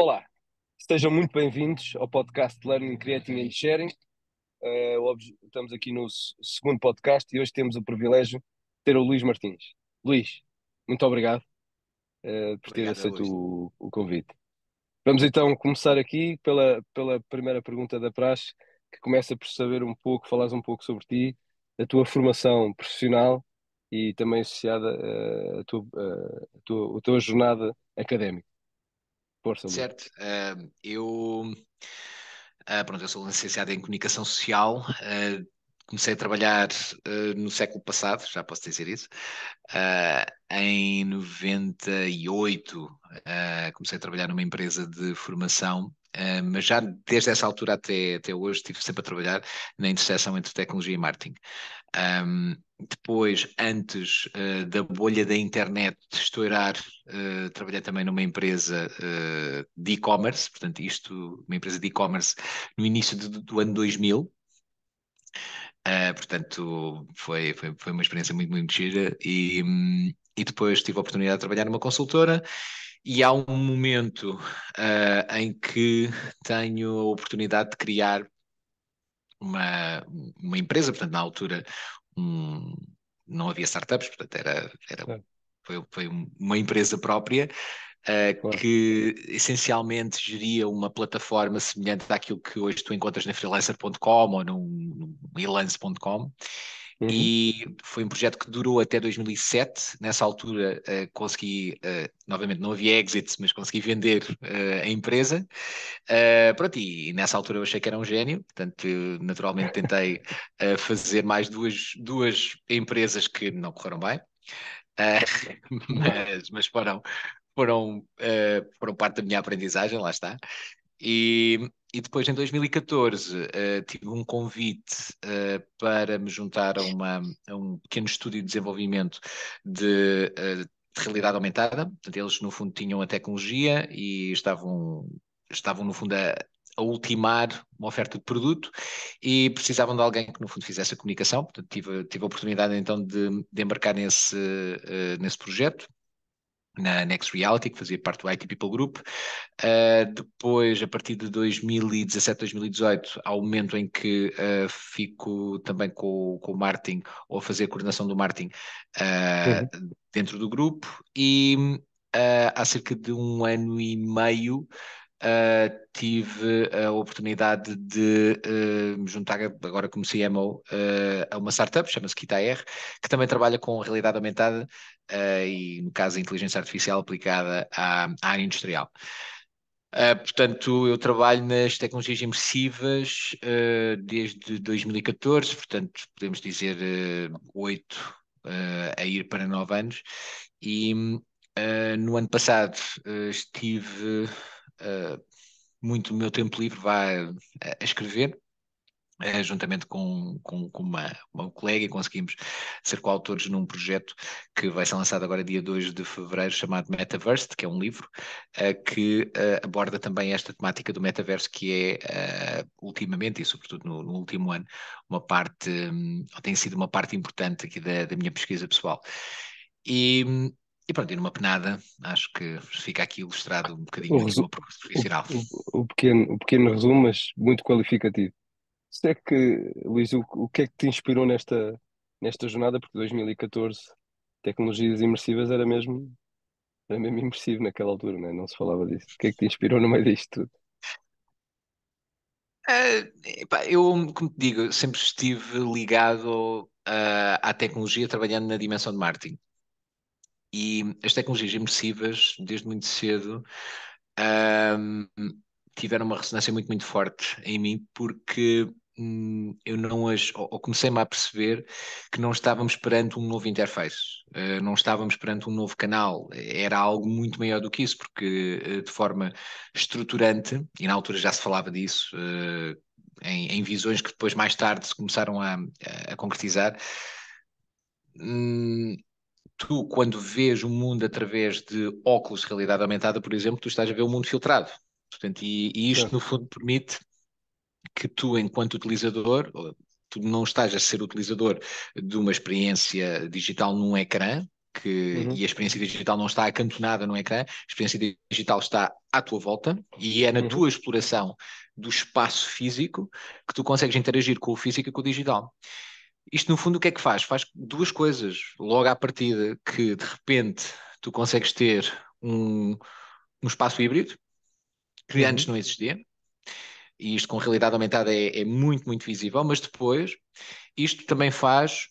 Olá, sejam muito bem-vindos ao podcast Learning, Creating and Sharing. Estamos aqui no segundo podcast e hoje temos o privilégio de ter o Luís Martins. Luís, muito obrigado, por ter Obrigado, aceito Luís. o convite. Vamos então começar aqui pela primeira pergunta da praxe, que começa por saber um pouco, falares um pouco sobre ti, a tua formação profissional e também associada a tua jornada académica. Força, Luís. Certo, pronto, eu sou licenciado em Comunicação Social. Comecei a trabalhar no século passado, já posso dizer isso. Em 98, comecei a trabalhar numa empresa de formação. Mas já desde essa altura até hoje estive sempre a trabalhar na interseção entre tecnologia e marketing. Depois, antes da bolha da internet estourar, trabalhei também numa empresa de e-commerce, portanto, uma empresa de e-commerce no início do ano 2000. Portanto, foi uma experiência muito, muito gira e depois tive a oportunidade de trabalhar numa consultora e há um momento em que tenho a oportunidade de criar uma, uma empresa, portanto, na altura um- não havia startups, portanto, Certo, foi uma empresa própria, claro. que essencialmente geria uma plataforma semelhante àquilo que hoje tu encontras na freelancer.com ou no elance.com. Uhum. E foi um projeto que durou até 2007. Nessa altura, consegui, novamente, não havia exits, mas consegui vender a empresa. Pronto, e nessa altura eu achei que era um gênio, portanto, eu, naturalmente tentei fazer mais duas empresas que não correram bem. Uh, mas foram parte da minha aprendizagem, lá está. E depois, em 2014, tive um convite para me juntar a um pequeno estúdio de desenvolvimento de realidade aumentada. Portanto, eles, no fundo, tinham a tecnologia e estavam no fundo, a ultimar uma oferta de produto e precisavam de alguém que, no fundo, fizesse a comunicação. Portanto, tive a oportunidade, então, de embarcar nesse projeto na Next Reality, que fazia parte do IT People Group. Depois, a partir de 2017, 2018, há o momento em que fico também com o marketing, ou a fazer a coordenação do marketing Uhum. dentro do grupo, e há cerca de um ano e meio tive a oportunidade de me juntar agora como CMO a uma startup, chama-se KitaR, que também trabalha com realidade aumentada e, no caso, a inteligência artificial aplicada à área industrial. Portanto, eu trabalho nas tecnologias imersivas desde 2014, portanto, podemos dizer 8 a ir para 9 anos. E no ano passado estive uh, muito do meu tempo livre a escrever, juntamente com uma colega, e conseguimos ser coautores num projeto que vai ser lançado agora dia 2 de fevereiro, chamado Metaverse, que é um livro que aborda também esta temática do metaverso, que é, ultimamente, e sobretudo no último ano, tem sido uma parte importante aqui da minha pesquisa pessoal. E, e pronto, e numa penada, acho que fica aqui ilustrado um O, bocadinho aqui o resu- meu percurso profissional. o pequeno resumo, mas muito qualificativo. Se é que, Luís, o que é que te inspirou nesta jornada? Porque 2014, tecnologias imersivas era mesmo imersivo naquela altura, né? Não se falava disso. O que é que te inspirou no meio disto tudo? Epá, eu, como te digo, sempre estive ligado à tecnologia, trabalhando na dimensão de marketing. E as tecnologias imersivas, desde muito cedo, ahm, tiveram uma ressonância muito, muito forte em mim, porque eu não ou comecei-me a perceber que não estávamos perante um novo interface, não estávamos perante um novo canal, era algo muito maior do que isso, porque de forma estruturante, e na altura já se falava disso, em visões que depois mais tarde se começaram a concretizar. hum, Tu, quando vês o mundo através de óculos de realidade aumentada, por exemplo, tu estás a ver o mundo filtrado. Portanto, e isto, no Certo. fundo, permite que tu, enquanto utilizador, tu não estás a ser utilizador de uma experiência digital num ecrã, Uhum. e a experiência digital não está acantonada no ecrã, a experiência digital está à tua volta e é na Uhum. tua exploração do espaço físico que tu consegues interagir com o físico e com o digital. Isto, no fundo, o que é que faz? Faz duas coisas logo à partida, que de repente tu consegues ter um espaço híbrido que antes Uhum. não existia, e isto com realidade aumentada é muito, muito visível, mas depois isto também faz,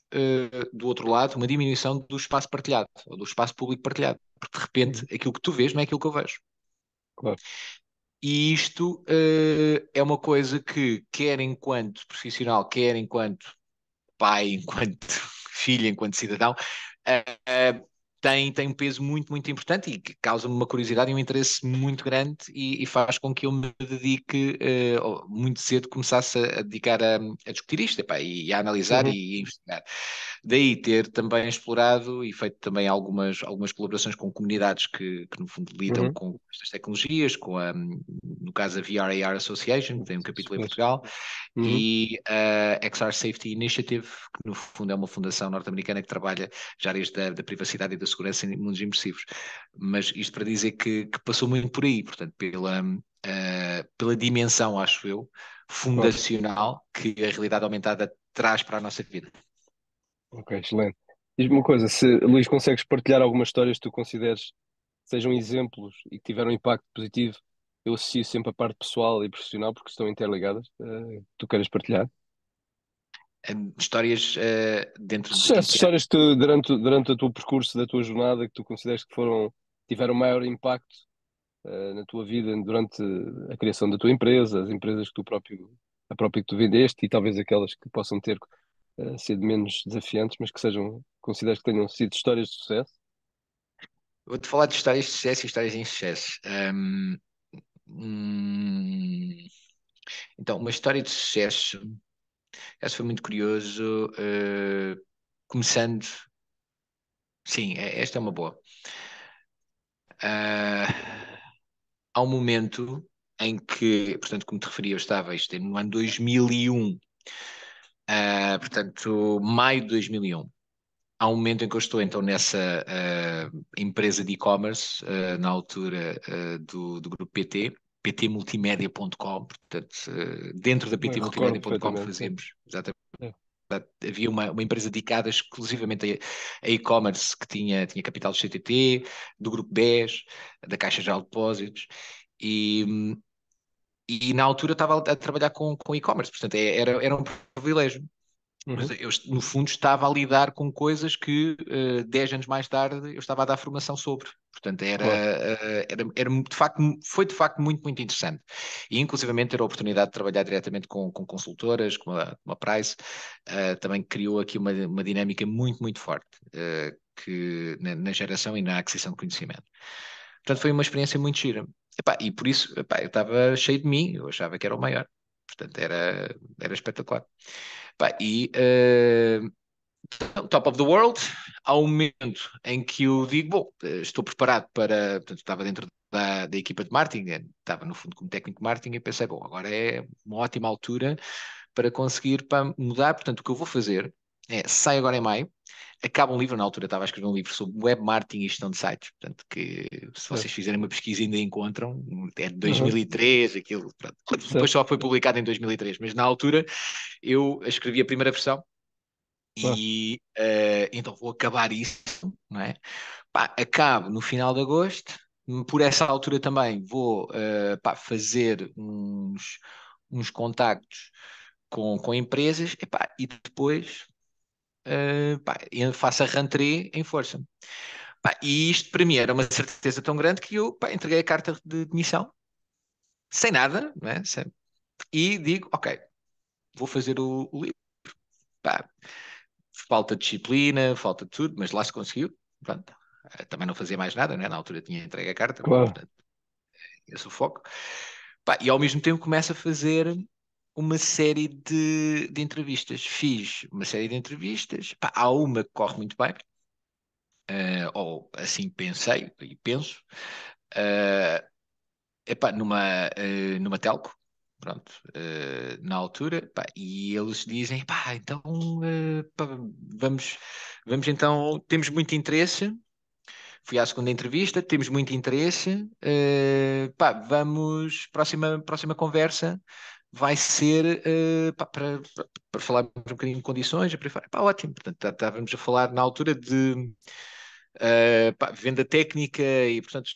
do outro lado, uma diminuição do espaço partilhado, ou do espaço público partilhado, porque de repente Uhum. aquilo que tu vês não é aquilo que eu vejo. Claro. E isto é uma coisa que, quer enquanto profissional, quer enquanto pai, enquanto filho, enquanto cidadão, uh, tem um peso muito, muito importante e que causa-me uma curiosidade e um interesse muito grande e faz com que eu me dedique muito cedo, começasse a dedicar a discutir isto, epá, e a analisar Uhum. e a investigar. Daí ter também explorado e feito também algumas colaborações com comunidades que no fundo lidam Uhum. com estas tecnologias, no caso a VR/AR Association, que tem um capítulo em Pois. Portugal, Uhum. e a XR Safety Initiative, que no fundo é uma fundação norte-americana que trabalha já áreas da privacidade e da segurança em mundos imersivos. Mas isto para dizer que passou muito por aí, portanto, pela dimensão, acho eu, Claro. fundacional que a realidade aumentada traz para a nossa vida. Ok, excelente. Diz-me uma coisa, se Luís consegues partilhar algumas histórias que tu consideres que sejam exemplos e que tiveram impacto positivo, eu associo sempre a parte pessoal e profissional porque estão interligadas, tu queres partilhar? Histórias dentro de em Sucesso, que histórias que durante o teu percurso, da tua jornada, que tu consideres que tiveram maior impacto, na tua vida durante a criação da tua empresa, as empresas que a própria que tu vendeste e talvez aquelas que possam ter sido menos desafiantes, mas que consideres que tenham sido histórias de sucesso? vou-te falar de histórias de sucesso e histórias de insucesso. Hum, então, uma história de sucesso, essa foi muito curioso. Começando, sim, esta é uma boa. Ah, há um momento em que, portanto, como te referi, eu estava, isto é no ano 2001, portanto, maio de 2001. Há um momento em que eu estou então nessa empresa de e-commerce, na altura do grupo PT, ptmultimedia.com, portanto, dentro da Eu recordo ptmultimedia.com perfeitamente, sim. fazíamos, exatamente, É. havia uma empresa dedicada exclusivamente a e-commerce que tinha capital do CTT, do grupo BES, da Caixa Geral de Depósitos, e, e na altura eu estava a trabalhar com e-commerce, portanto era um privilégio. Mas Uhum. eu, no fundo, estava a lidar com coisas que 10 anos mais tarde eu estava a dar formação sobre. Portanto, Claro. de facto, foi de facto muito, muito interessante. E, inclusivamente, ter a oportunidade de trabalhar diretamente com consultoras, como a Price, também criou aqui uma dinâmica muito, muito forte, na geração e na aquisição de conhecimento. Portanto, foi uma experiência muito gira. Epá, e por isso, epá, eu estava cheio de mim, eu achava que era o maior. Portanto, era espetacular. Pá, top of the world, há um momento em que eu digo, bom, estou preparado para, portanto, estava dentro da equipa de marketing, estava no fundo como técnico de marketing e pensei, bom, agora é uma ótima altura para conseguir mudar, portanto, o que eu vou fazer sai agora em maio, acaba um livro, na altura estava a escrever um livro sobre web marketing e gestão de sites, portanto, que se vocês Certo. fizerem uma pesquisa ainda encontram, é de Uhum. 2003, aquilo, pronto. Depois Certo. só foi publicado em 2003, mas na altura eu escrevi a primeira versão Claro. e então vou acabar isso, não é? Pá, acabo no final de agosto, por essa altura também vou pá, fazer uns contactos com empresas, epá, e depois pá, eu faço a rentrée em força. Pá, e isto para mim era uma certeza tão grande que eu pá, entreguei a carta de demissão, sem nada, não é? E digo, ok, vou fazer o livro. Pá, falta de disciplina, falta de tudo, mas lá se conseguiu. Pronto. Também não fazia mais nada, né? Na altura tinha entregue a carta, Claro. portanto, esse é o foco. Pá, e ao mesmo tempo começo a fazer uma série de entrevistas. Fiz uma série de entrevistas. Pá, há uma que corre muito bem, ou assim pensei e penso. Uh, epá, numa telco. pronto, na altura, pá, e eles dizem, pá, então, pá, vamos, vamos então, temos muito interesse. Fui à segunda entrevista, temos muito interesse. Pá, vamos, próxima conversa vai ser pá, para falarmos um bocadinho de condições. Pá, ótimo. Portanto, estávamos a falar na altura de pá, venda técnica e, portanto,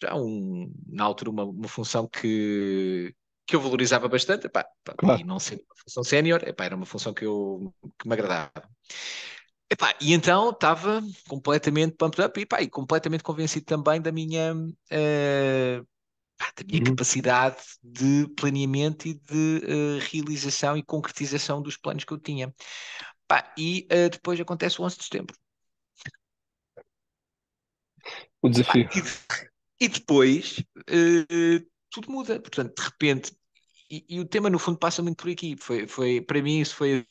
na altura uma função que eu valorizava bastante. E Claro. não sendo uma função sénior, era uma função que me agradava. E então estava completamente pumped up e completamente convencido também da minha Uhum. capacidade de planeamento e de realização e concretização dos planos que eu tinha. Depois acontece o 11 de setembro. O Pá, desafio. e depois tudo muda. Portanto, de repente, e o tema no fundo passa muito por aqui. Para mim isso foi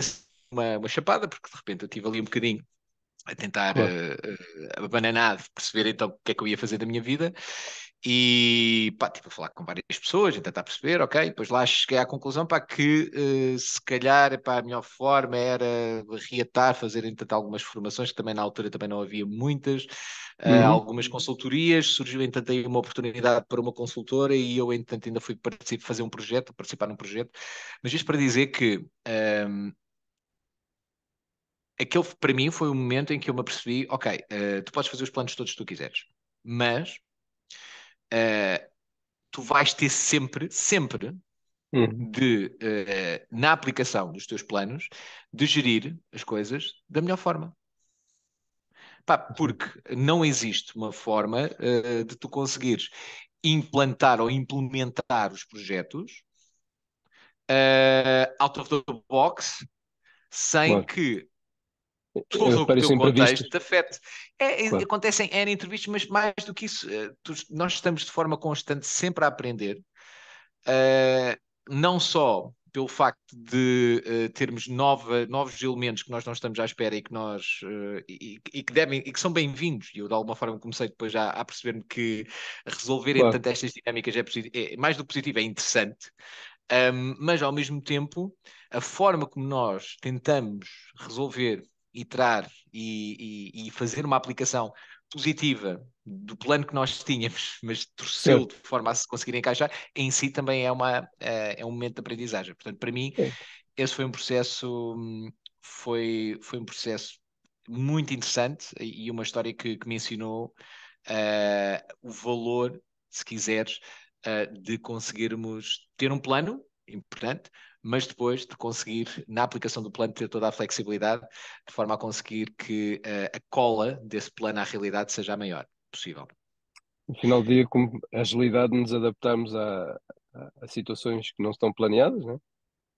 uma chapada, porque de repente eu tive ali um bocadinho a tentar Claro. abananado perceber então o que é que eu ia fazer da minha vida e pá, tive a falar com várias pessoas e tentar perceber, ok, depois lá cheguei à conclusão pá, que se calhar pá, a melhor forma era reatar, fazer então algumas formações que também na altura também não havia muitas, Uhum. algumas consultorias, surgiu entanto aí uma oportunidade para uma consultora e eu entanto ainda fui fazer um projeto, participar num projeto, mas isto para dizer que aquele para mim foi o momento em que eu me apercebi, ok, tu podes fazer os planos todos que tu quiseres, mas uh, tu vais ter sempre Uhum. na aplicação dos teus planos, de gerir as coisas da melhor forma. Pá, porque não existe uma forma de tu conseguires implantar ou implementar os projetos out of the box sem Claro. que todo o teu Parecem imprevistos. contexto afeta. Claro. Acontecem N entrevistas, mas mais do que isso, nós estamos de forma constante sempre a aprender, eh, não só pelo facto de termos novos elementos que nós não estamos à espera e que e que são bem-vindos. E eu, de alguma forma, comecei depois já a perceber-me que resolverem Claro. tanto estas dinâmicas mais do que positivo, é interessante. Mas ao mesmo tempo, a forma como nós tentamos resolver, iterar e fazer uma aplicação positiva do plano que nós tínhamos, mas torcê-lo Certo. de forma a se conseguir encaixar, em si também é um momento de aprendizagem. Portanto, para mim, É. esse foi um processo, foi um processo muito interessante e uma história que me ensinou o valor, se quiseres, de conseguirmos ter um plano importante, mas depois de conseguir, na aplicação do plano, ter toda a flexibilidade, de forma a conseguir que a cola desse plano à realidade seja a maior possível. No final do dia, como a agilidade de nos adaptarmos a situações que não estão planeadas, né?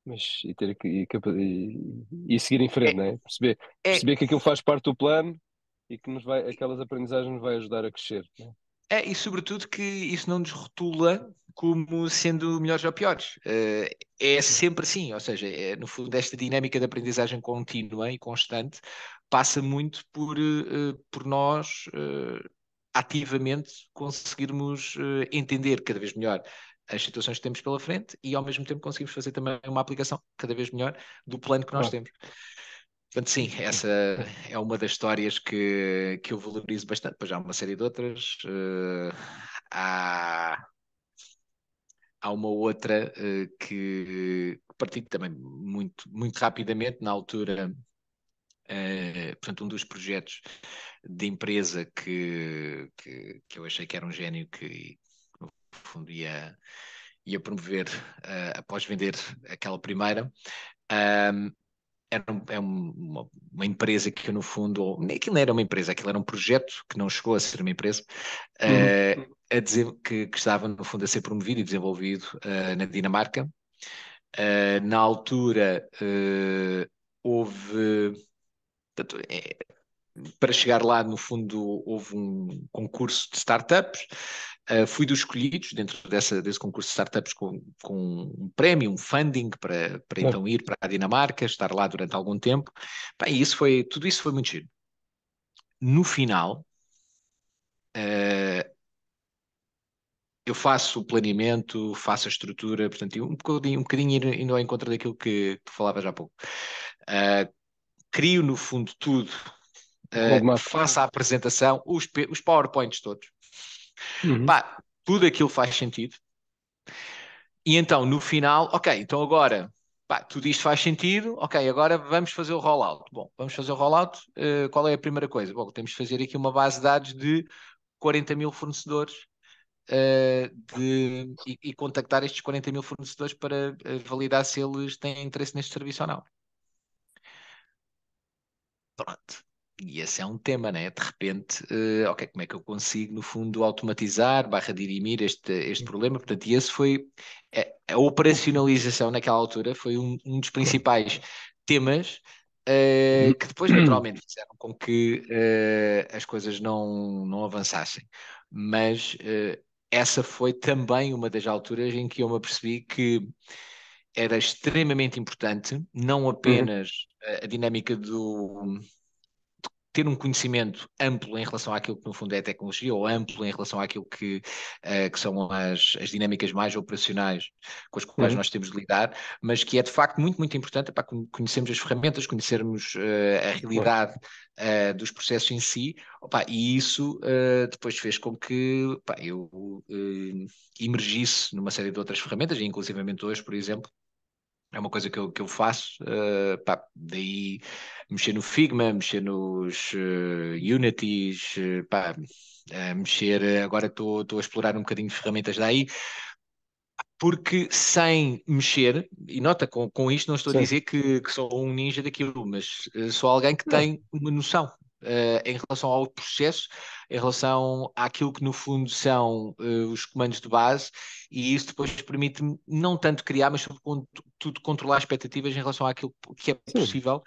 Mas ter e seguir em frente, É, né? Perceber é, que aquilo faz parte do plano e que aquelas aprendizagens nos vai ajudar a crescer, né? e sobretudo que isso não nos rotula como sendo melhores ou piores. É Sim. sempre assim, ou seja, no fundo esta dinâmica de aprendizagem contínua e constante passa muito por nós ativamente conseguirmos entender cada vez melhor as situações que temos pela frente e ao mesmo tempo conseguimos fazer também uma aplicação cada vez melhor do plano que nós Claro. temos. Portanto, sim, essa é uma das histórias que eu valorizo bastante. Depois há uma série de outras. Há, há uma outra que partilho também muito rapidamente, na altura, portanto, um dos projetos de empresa que eu achei que era um gênio que, no fundo, ia promover após vender aquela primeira. Uma empresa que, no fundo, aquilo não era uma empresa, aquilo era um projeto que não chegou a ser uma empresa, Uhum. a dizer que estava, no fundo, a ser promovido e desenvolvido na Dinamarca. Na altura, houve. Portanto, para chegar lá, no fundo, houve um concurso de startups. Fui dos escolhidos dentro desse concurso de startups com um prémio, um funding para Certo. então ir para a Dinamarca, estar lá durante algum tempo. E tudo isso foi muito giro. No final, uh, eu faço o planeamento, faço a estrutura, portanto, um bocadinho indo ao encontro daquilo que tu falavas há pouco. Crio, no fundo, tudo, Roadmap. faço a apresentação, os PowerPoints todos. Uhum. Pá, tudo aquilo faz sentido. E então, no final, ok, então agora, pá, tudo isto faz sentido, ok, agora vamos fazer o rollout. Bom, vamos fazer o rollout. Qual é a primeira coisa? Bom, temos de fazer aqui uma base de dados de 40 mil fornecedores e contactar estes 40 mil fornecedores para validar se eles têm interesse neste serviço ou não. Pronto. E esse é um tema, né? De repente, ok, como é que eu consigo, no fundo, automatizar, dirimir este problema? Portanto, e esse foi a operacionalização naquela altura, foi um dos principais temas que depois, naturalmente, fizeram com que as coisas não avançassem. Mas essa foi também uma das alturas em que eu me apercebi que era extremamente importante, não Uhum. apenas a dinâmica do ter um conhecimento amplo em relação àquilo que no fundo é a tecnologia, ou amplo em relação àquilo que são as dinâmicas mais operacionais com as quais Uhum. nós temos de lidar, mas que é de facto muito, muito importante para conhecermos as ferramentas, conhecermos a Claro. realidade dos processos em si, opa, e isso depois fez com que eu emergisse numa série de outras ferramentas, e inclusivamente hoje, por exemplo, é uma coisa que eu faço, daí mexer no Figma, mexer nos Unities, mexer, agora estou a explorar um bocadinho de ferramentas daí, porque sem mexer, e nota, com isto não estou a Sim. dizer que sou um ninja daquilo, mas sou alguém que Não. tem uma noção em relação ao processo, em relação àquilo que no fundo são os comandos de base, e isso depois permite-me não tanto criar, mas sobretudo controlar expectativas em relação àquilo que é Sim. possível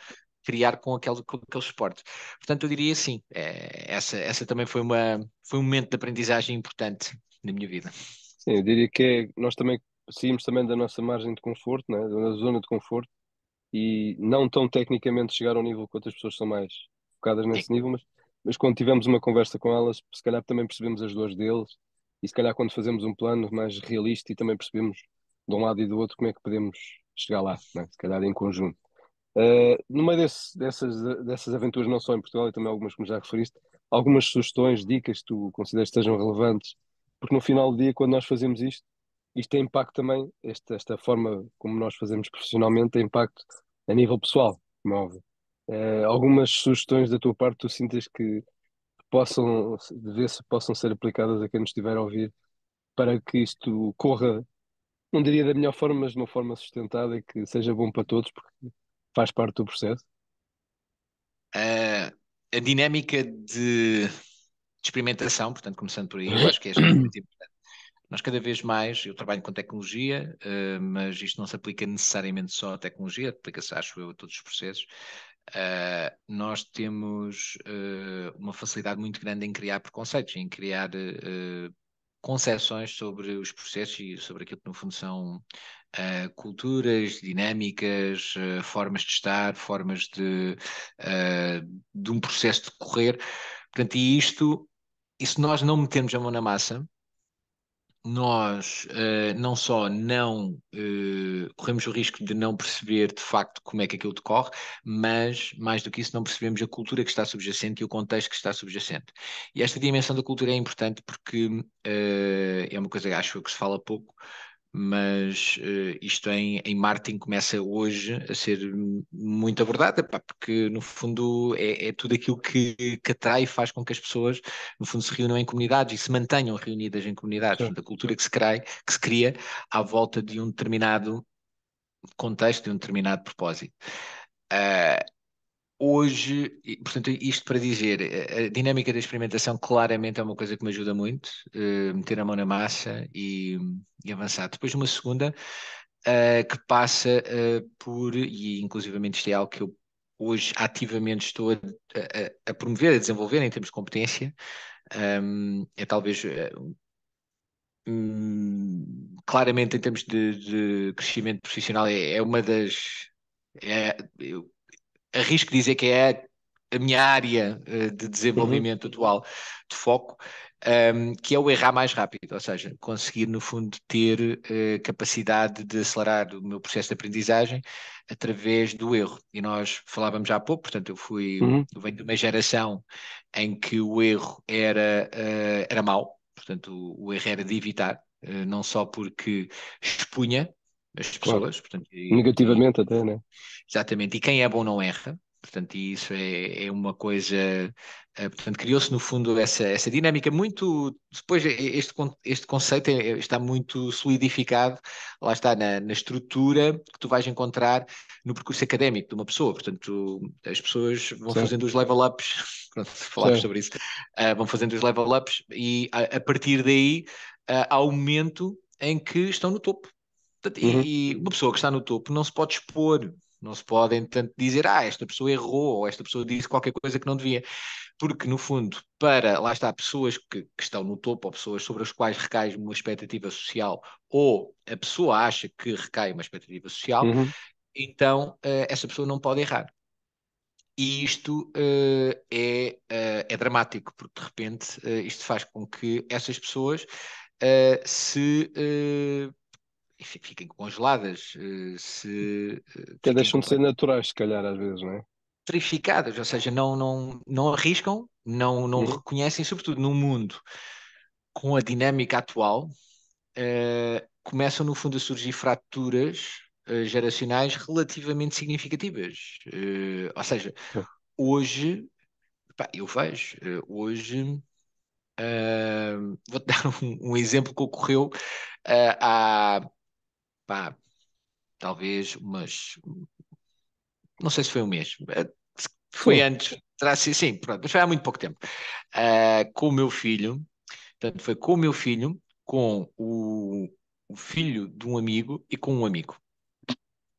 criar com aqueles suportes. Portanto, eu diria sim, essa também foi um momento de aprendizagem importante na minha vida. Sim, eu diria que nós também saímos também da nossa margem de conforto, né? Da zona de conforto, e não tão tecnicamente chegar ao nível que outras pessoas são mais focadas Sim. nesse nível, mas quando tivemos uma conversa com elas, se calhar também percebemos as dores deles, e se calhar quando fazemos um plano mais realista e também percebemos de um lado e do outro como é que podemos chegar lá, né? Se calhar em conjunto. No meio dessas aventuras, não só em Portugal, e também algumas como já referiste, algumas sugestões, dicas que tu consideras que estejam relevantes, porque no final do dia, quando nós fazemos isto tem impacto também, esta forma como nós fazemos profissionalmente tem impacto a nível pessoal, como é óbvio. Algumas sugestões da tua parte tu sintas que possam, de ver se possam ser aplicadas a quem nos estiver a ouvir para que isto corra, não diria da melhor forma, mas de uma forma sustentada e que seja bom para todos, porque faz parte do processo. A dinâmica de experimentação, portanto, começando por aí, eu acho que é extremamente importante. Nós cada vez mais, eu trabalho com tecnologia, mas isto não se aplica necessariamente só à tecnologia, aplica-se, acho eu, a todos os processos. Nós temos uma facilidade muito grande em criar preconceitos, em criar concepções sobre os processos e sobre aquilo que no fundo são culturas, dinâmicas, formas de estar, formas de um processo de correr. Portanto, e se nós não metermos a mão na massa, nós não só não corremos o risco de não perceber de facto como é que aquilo decorre, mas mais do que isso, não percebemos a cultura que está subjacente e o contexto que está subjacente. E esta dimensão da cultura é importante porque é uma coisa que acho que se fala pouco, mas isto em marketing começa hoje a ser muito abordada, pá, porque no fundo é tudo aquilo que atrai e faz com que as pessoas no fundo se reúnam em comunidades e se mantenham reunidas em comunidades. Sim. Portanto, a cultura que se cria à volta de um determinado contexto, de um determinado propósito. Uh, Hoje, portanto, isto para dizer, a dinâmica da experimentação claramente é uma coisa que me ajuda muito, meter a mão na massa e avançar. Depois uma segunda, que passa e inclusivamente isto é algo que eu hoje ativamente estou a promover, a desenvolver em termos de competência, é talvez claramente em termos de crescimento profissional é uma das eu arrisco dizer que é a minha área de Uhum. desenvolvimento atual de foco, que é o errar mais rápido, ou seja, conseguir, no fundo, ter capacidade de acelerar o meu processo de aprendizagem através do erro. E nós falávamos já há pouco, portanto, Uhum, eu venho de uma geração em que o erro era mau, portanto, o erro era de evitar, não só porque expunha as claro. pessoas, portanto, Negativamente até, né? exatamente, e quem é bom não erra. Portanto, e isso é uma coisa. Portanto, criou-se no fundo essa dinâmica muito. Depois, este conceito está muito solidificado, lá está, na estrutura que tu vais encontrar no percurso académico de uma pessoa. Portanto, as pessoas vão Certo, fazendo os level-ups, pronto, falámos certo. sobre isso, vão fazendo os level-ups e a partir daí há o momento em que estão no topo. Portanto, Uhum, e uma pessoa que está no topo não se pode expor, não se pode, entanto, dizer, esta pessoa errou, ou esta pessoa disse qualquer coisa que não devia. Porque, no fundo, para, lá está, pessoas que estão no topo, ou pessoas sobre as quais recai uma expectativa social, ou a pessoa acha que recai uma expectativa social, uhum. então essa pessoa não pode errar. E isto é dramático, porque de repente isto faz com que essas pessoas fiquem congeladas, Até fiquem deixam de ser completamente naturais, se calhar, às vezes, não é? petrificadas, ou seja, não arriscam, não Uhum, reconhecem, sobretudo no mundo com a dinâmica atual, começam no fundo a surgir fraturas geracionais relativamente significativas. Ou seja, sim. hoje, pá, eu vejo, hoje, vou-te dar um exemplo que ocorreu há, pá, talvez não sei se foi um mês, foi Sim, antes, terá sido, sim, pronto, mas foi há muito pouco tempo, com o meu filho, portanto, foi com o meu filho, com o filho de um amigo e com um amigo.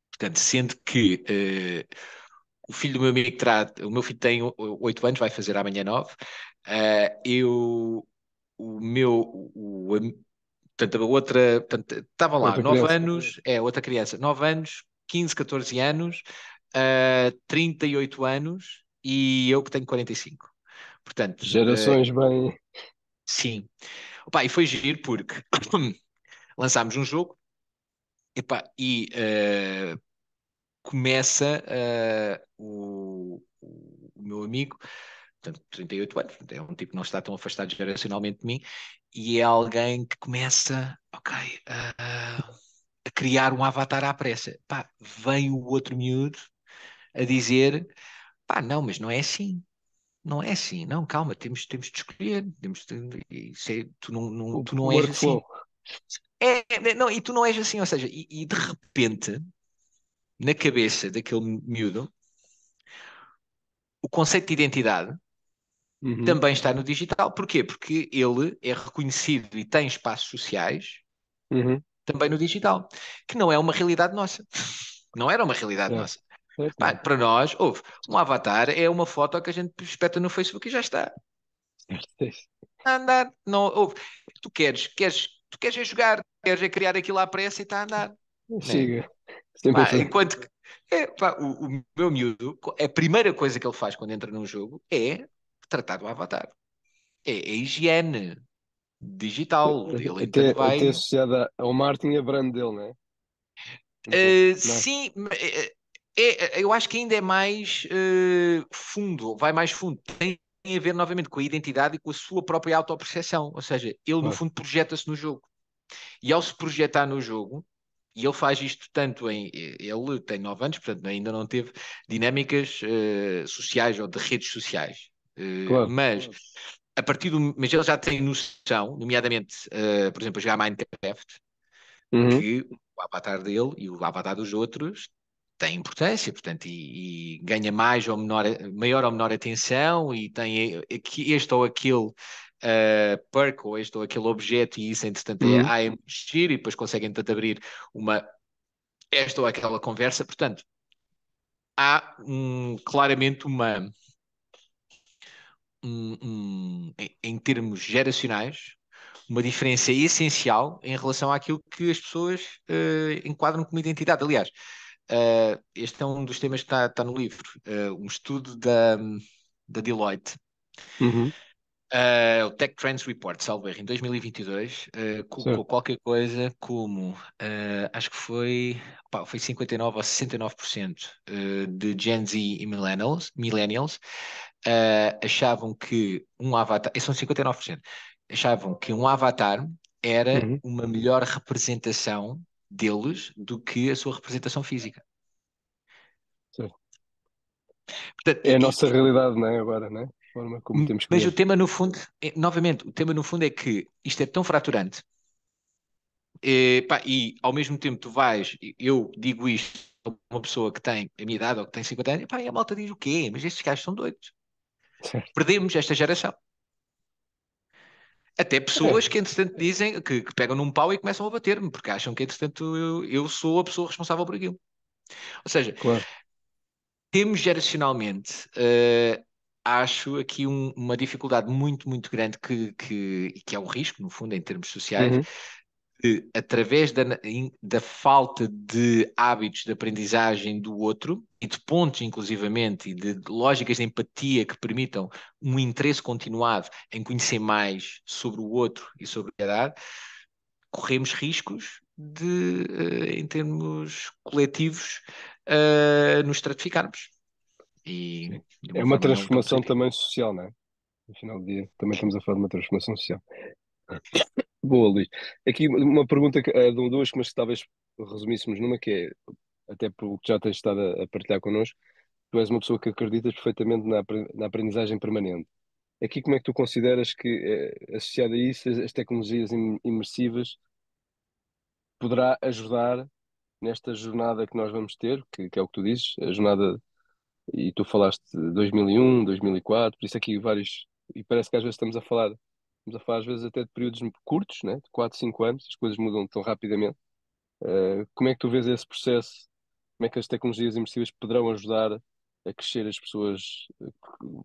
Portanto, sendo que o filho do meu amigo o meu filho tem 8 anos, vai fazer amanhã 9, o meu, portanto, a outra, portanto, estavam lá outra 9 criança. anos, outra criança, 9 anos, 15, 14 anos, 38 anos e eu que tenho 45. Portanto, Gerações bem. sim. Opa, e foi giro porque lançámos um jogo, epá, e começa o meu amigo, portanto, 38 anos, é um tipo que não está tão afastado geracionalmente de mim, e é alguém que começa, ok, a criar um avatar à pressa. Pá, vem o outro miúdo a dizer, pá, não, mas não é assim. Não é assim, não, calma, temos de escolher, tu O não és assim. workflow. Não, e tu não és assim, ou seja, e de repente, na cabeça daquele miúdo, o conceito de identidade Uhum, também está no digital. Porquê? Porque ele é reconhecido e tem espaços sociais uhum. também no digital, que não é uma realidade nossa. Não era uma realidade Certo, nossa. certo, Pá, não. para nós, houve um avatar, é uma foto que a gente espeta no Facebook e já está. Certo, é isso. A andar. Não, houve. Tu queres é jogar, queres é criar aquilo à pressa e está a andar. Né? Chega. Sempre Pá, assim. enquanto que pá, o meu miúdo, a primeira coisa que ele faz quando entra num jogo é tratar do avatar. É a higiene digital. Ele Até, então até vai. associada ao marketing e a brand dele, não é? Um pouco, não é? Sim, eu acho que ainda é mais fundo, vai mais fundo. Tem a ver novamente com a identidade e com a sua própria autoperceção. Ou seja, ele no Claro. fundo projeta-se no jogo. E ao se projetar no jogo, e ele faz isto tanto em. Ele tem 9 anos, portanto ainda não teve dinâmicas sociais ou de redes sociais. Claro. Mas a partir do. Mas ele já tem noção, nomeadamente, por exemplo, a jogar Minecraft, Uhum. que o avatar dele e o avatar dos outros têm importância, portanto, e ganha mais ou menor, maior ou menor atenção e tem este ou aquele perk ou este ou aquele objeto e isso, entretanto, Uhum. é muito giro e depois conseguem, tanto abrir uma esta ou aquela conversa. Portanto, há claramente em termos geracionais, uma diferença essencial em relação àquilo que as pessoas enquadram como identidade. Aliás, este é um dos temas que está no livro, um estudo da Deloitte, Uhum. O Tech Trends Report, salvo erro, em 2022, colocou Certo. qualquer coisa como, acho que foi, pá, foi 59 ou 69% de Gen Z e millennials achavam que um avatar, são 59%, achavam que um avatar era Uhum. uma melhor representação deles do que a sua representação física. Certo. Portanto, É a nossa realidade, não é? Agora, não é? A forma como temos que mas o ver. tema no fundo, novamente, o tema no fundo é que isto é tão fraturante. Pá, e ao mesmo tempo tu vais, eu digo isto a uma pessoa que tem a minha idade ou que tem 50 anos, pá, e a malta diz o quê? Mas estes gajos são doidos. Certo. Perdemos esta geração. Até pessoas É, que, entretanto, dizem que pegam num pau e começam a bater-me, porque acham que, entretanto, eu sou a pessoa responsável por aquilo. Ou seja, claro. temos geracionalmente, acho aqui uma dificuldade muito, muito grande que é um risco, no fundo, em termos sociais, Uhum. através da falta de hábitos de aprendizagem do outro e de pontos, inclusivamente, e de lógicas de empatia que permitam um interesse continuado em conhecer mais sobre o outro e sobre a idade, corremos riscos de, em termos coletivos, nos estratificarmos e Sim. de É uma uma forma não tão transformação positiva. também social, não é? No final do dia, também estamos a falar de uma transformação social. Boa, Luís. Aqui uma pergunta, de duas, mas que talvez resumíssemos numa, que é, até pelo que já tens estado a partilhar connosco, tu és uma pessoa que acreditas perfeitamente na aprendizagem permanente. Aqui, como é que tu consideras que, associado a isso, as tecnologias imersivas poderá ajudar nesta jornada que nós vamos ter, que é o que tu dizes, a jornada, e tu falaste de 2001, 2004, por isso aqui vários, e parece que às vezes estamos a falar às vezes até de períodos curtos, né, de 4 5 anos, as coisas mudam tão rapidamente. Como é que tu vês esse processo? Como é que as tecnologias imersivas poderão ajudar a crescer as pessoas?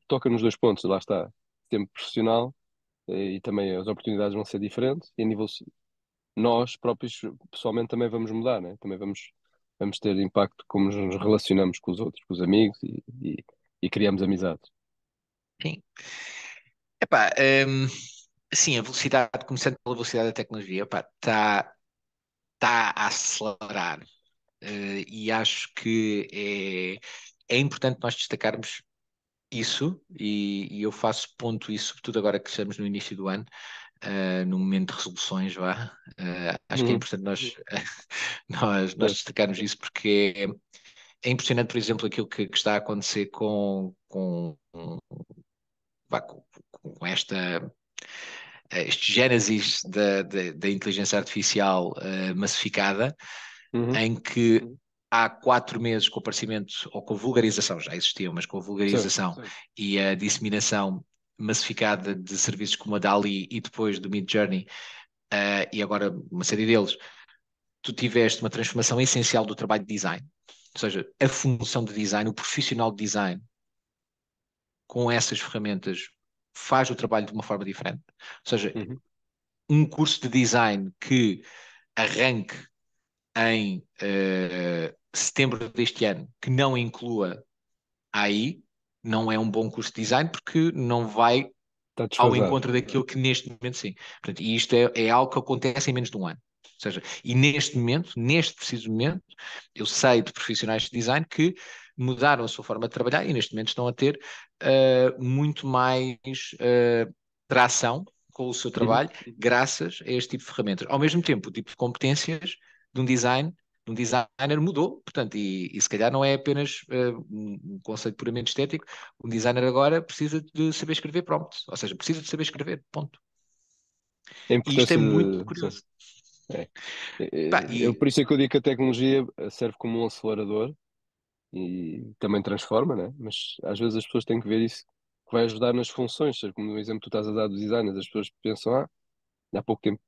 Toca nos dois pontos, lá está, tempo profissional, e também as oportunidades vão ser diferentes, e a nível nós próprios, pessoalmente, também vamos mudar, né? Também vamos ter impacto como nos relacionamos com os outros, com os amigos e criamos amizades. Sim. Epá, sim, a velocidade, começando pela velocidade da tecnologia, está a acelerar. E acho que é importante nós destacarmos isso, e eu faço ponto isso, sobretudo agora que estamos no início do ano, no momento de resoluções, vá. Acho que é Uhum. importante nós Certo. destacarmos isso, porque é impressionante, por exemplo, aquilo que está a acontecer vá, com este génesis da inteligência artificial massificada, Uhum. em que há 4 meses com o aparecimento, ou com a vulgarização, já existiam, mas com a Certo. vulgarização e a disseminação massificada de serviços como a DALL-E e depois do Midjourney, e agora uma série deles, tu tiveste uma transformação essencial do trabalho de design, ou seja, a função de design, o profissional de design com essas ferramentas faz o trabalho de uma forma diferente. Ou seja, Uhum. um curso de design que arranque em setembro deste ano, que não inclua AI, não é um bom curso de design porque não vai Está ao desfasado. encontro daquilo que neste momento sim. Portanto, e isto é algo que acontece em menos de um ano. Ou seja, e neste momento, neste preciso momento, eu sei de profissionais de design que mudaram a sua forma de trabalhar e neste momento estão a ter muito mais tração com o seu Uhum. trabalho, graças a este tipo de ferramentas. Ao mesmo tempo, o tipo de competências de um designer mudou, portanto, e se calhar não é apenas um conceito puramente estético, um designer agora precisa de saber escrever prompt, ou seja, precisa de saber escrever, ponto. A E isto é importância muito de. Sim. curioso. É. Pá, Por isso é que eu digo que a tecnologia serve como um acelerador e também transforma, né? Mas às vezes as pessoas têm que ver isso que vai ajudar nas funções, seja como no exemplo que tu estás a dar dos designers, as pessoas pensam, há pouco tempo,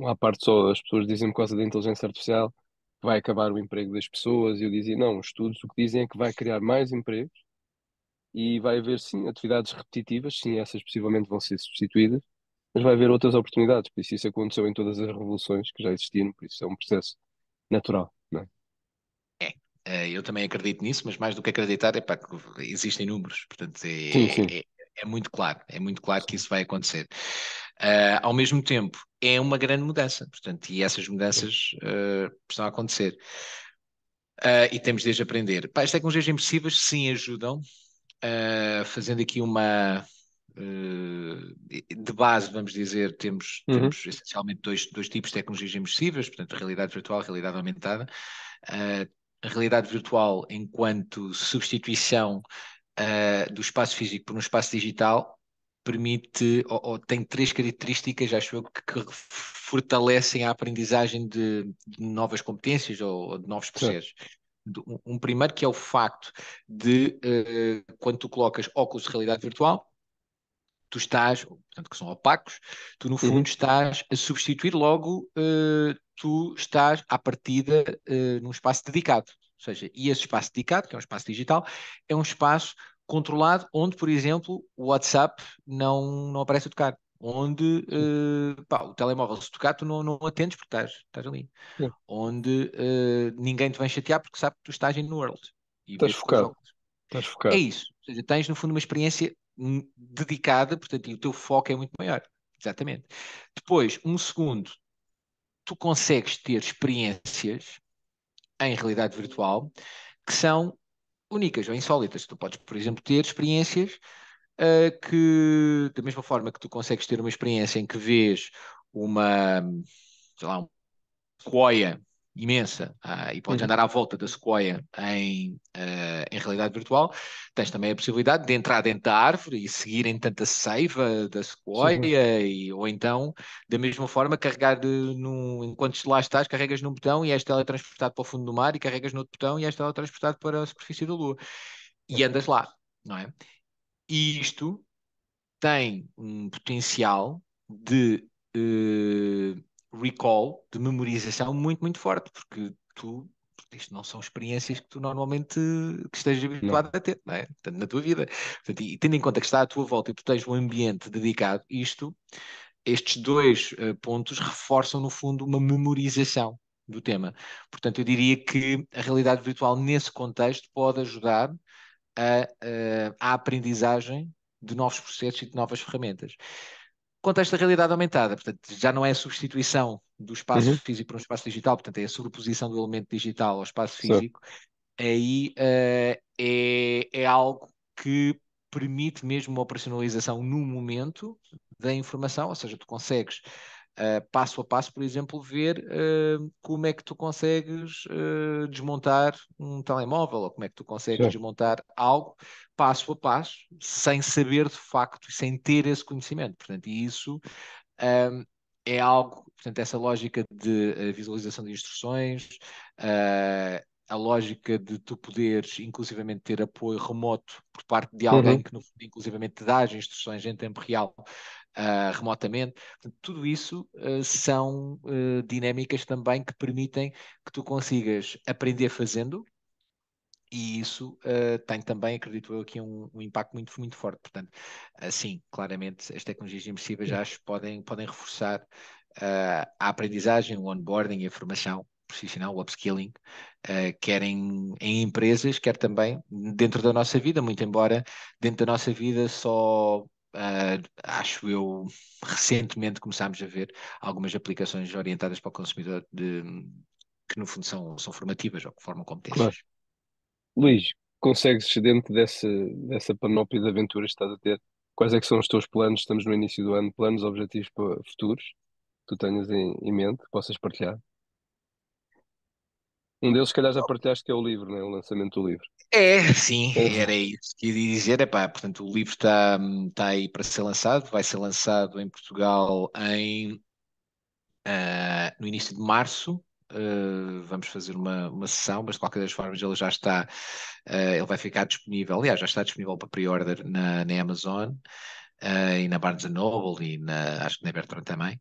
à parte só, as pessoas dizem por causa da inteligência artificial que vai acabar o emprego das pessoas, e eu dizia, não, os estudos o que dizem é que vai criar mais empregos e vai haver, sim, atividades repetitivas, sim, essas possivelmente vão ser substituídas, mas vai haver outras oportunidades, por isso aconteceu em todas as revoluções que já existiram, por isso é um processo natural, não é? eu também acredito nisso, mas mais do que acreditar, é pá, que existem números, portanto, Sim, sim, é muito claro que isso vai acontecer. Ao mesmo tempo, é uma grande mudança, portanto, e essas mudanças estão a acontecer. E temos desde aprender. Pá, as tecnologias imersivas sim ajudam, fazendo aqui uma de base, vamos dizer, Uhum, temos essencialmente dois tipos de tecnologias imersivas, portanto, realidade virtual, realidade aumentada. A realidade virtual enquanto substituição do espaço físico por um espaço digital permite, ou tem três características, acho eu, que fortalecem a aprendizagem de novas competências ou de novos certo. processos. Um primeiro que é o facto de, quando tu colocas óculos de realidade virtual, tu estás, portanto, que são opacos, tu no Uhum, fundo estás a substituir logo, tu estás à partida num espaço dedicado. Ou seja, e esse espaço dedicado, que é um espaço digital, é um espaço controlado onde, por exemplo, o WhatsApp não aparece a tocar. Onde pá, o telemóvel, se tocar, tu não atendes porque estás ali. sim. Onde ninguém te vem chatear porque sabe que tu estás em World e Estás vês com os focado, óculos. estás É focado. isso. Ou seja, tens no fundo uma experiência dedicada, portanto, e o teu foco é muito maior. Exatamente. Depois, um segundo, tu consegues ter experiências em realidade virtual que são únicas ou insólitas. Tu podes, por exemplo, ter experiências da mesma forma que tu consegues ter uma experiência em que vês uma, sei lá, sequoia imensa, e podes Uhum, andar à volta da sequoia em realidade virtual, tens também a possibilidade de entrar dentro da árvore e seguir em tanta seiva da sim, sim. sequoia, ou então, da mesma forma, carregar enquanto lá estás, carregas num botão e és teletransportado para o fundo do mar, e carregas no outro botão e és teletransportado para a superfície da Lua. E andas lá, não é? E isto tem um potencial de recall, de memorização muito, muito forte, porque isto não são experiências que tu normalmente que estejas Não. habituado a ter, não é? Portanto, na tua vida. Portanto, e tendo em conta que está à tua volta e tu tens um ambiente dedicado, estes dois pontos reforçam, no fundo, uma memorização do tema. Portanto, eu diria que a realidade virtual, nesse contexto, pode ajudar a aprendizagem de novos processos e de novas ferramentas. Contexto da realidade aumentada, portanto, já não é a substituição do espaço Uhum, físico por um espaço digital, portanto, é a sobreposição do elemento digital ao espaço certo. físico. Aí é algo que permite mesmo uma operacionalização no momento da informação, ou seja, tu consegues passo a passo, por exemplo, ver como é que tu consegues desmontar um telemóvel, ou como é que tu consegues Certo. desmontar algo passo a passo, sem saber de facto e sem ter esse conhecimento. Portanto, e isso um, é algo, portanto, essa lógica de visualização de instruções, a lógica de tu poderes, inclusivamente, ter apoio remoto por parte de alguém Uhum, que, no fundo, inclusivamente, te dá as instruções em tempo real, remotamente. Portanto, tudo isso são dinâmicas também que permitem que tu consigas aprender fazendo, e isso tem também, acredito eu, aqui um impacto muito, muito forte. Portanto, sim, claramente as tecnologias imersivas já podem reforçar a aprendizagem, o onboarding e a formação profissional, o upskilling, quer em empresas, quer também dentro da nossa vida, muito embora dentro da nossa vida só. Acho eu, recentemente começámos a ver algumas aplicações orientadas para o consumidor que no fundo são formativas ou que formam claro. competências. Luís, consegues, dentro dessa panóplia de aventuras que estás a ter, quais é que são os teus planos? Estamos no início do ano, planos, objetivos para futuros que tu tenhas em mente, que possas partilhar? Um deles, se calhar, já partilhaste, que é o livro, né? O lançamento do livro. Sim, era isso que ia dizer. Epá, portanto, o livro está aí para ser lançado, vai ser lançado em Portugal no início de março. Vamos fazer uma sessão, mas de qualquer das formas ele já está, ele vai ficar disponível, aliás, já está disponível para pre-order na Amazon, e na Barnes Noble e acho que na Bertrand também.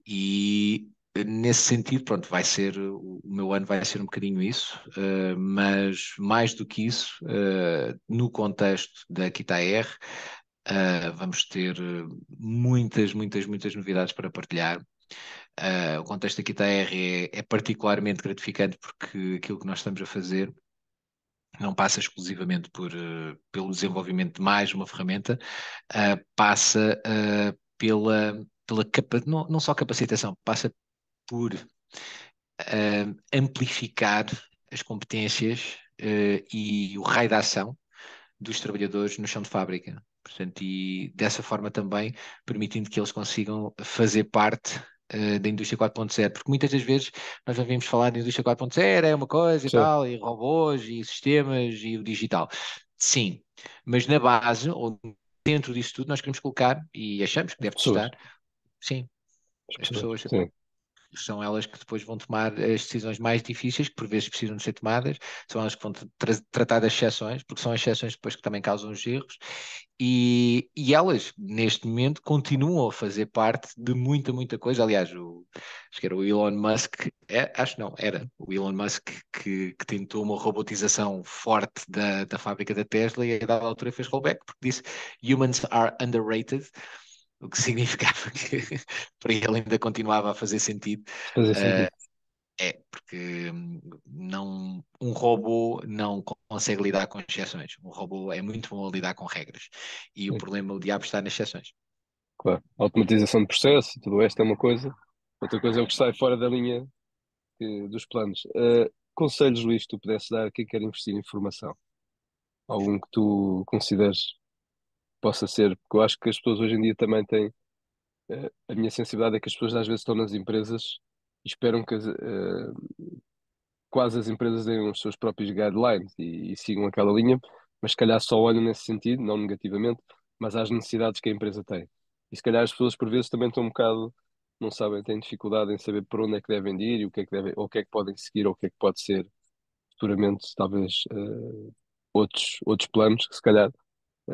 E nesse sentido, pronto, o meu ano vai ser um bocadinho isso, mas mais do que isso, no contexto da Kita R, vamos ter muitas, muitas, muitas novidades para partilhar. O contexto da Kita R é particularmente gratificante porque aquilo que nós estamos a fazer não passa exclusivamente pelo desenvolvimento de mais uma ferramenta, passa não só capacitação, passa por amplificar as competências e o raio de ação dos trabalhadores no chão de fábrica. Portanto, e dessa forma também permitindo que eles consigam fazer parte da indústria 4.0, porque muitas das vezes nós já vimos falar de indústria 4.0, é uma coisa e Sim, tal, e robôs, e sistemas, e o digital. Sim, mas na base, ou dentro disso tudo, nós queremos colocar, e achamos que as deve pessoas. estar, sim, As as pessoas, pessoas. sim. São elas que depois vão tomar as decisões mais difíceis, que por vezes precisam de ser tomadas, são elas que vão tratar das exceções, porque são as exceções depois que também causam os erros, e elas, neste momento, continuam a fazer parte de muita, muita coisa. Aliás, acho que era o Elon Musk, acho não, era o Elon Musk que tentou uma robotização forte da fábrica da Tesla e a dada altura fez rollback, porque disse humans are underrated, o que significava que para ele ainda continuava a fazer sentido. Fazia Uh, sentido. porque um robô não consegue lidar com exceções. Um robô é muito bom a lidar com regras. E o Sim, problema, o diabo está nas exceções. claro. Automatização de processo, tudo isto é uma coisa. Outra coisa é o que sai fora da linha dos planos. Conselhos, Luís, que tu pudesses dar a quem quer investir em formação? Algum que tu consideres que possa ser? Porque eu acho que as pessoas hoje em dia também têm. A minha sensibilidade é que as pessoas às vezes estão nas empresas e esperam que quase as empresas deem os seus próprios guidelines e sigam aquela linha, mas se calhar só olham nesse sentido, não negativamente, mas às necessidades que a empresa tem. E se calhar as pessoas por vezes também estão um bocado, não sabem, têm dificuldade em saber por onde é que devem ir e o que é que devem, ou o que é que podem seguir, ou o que é que pode ser futuramente, talvez, outros planos, que se calhar,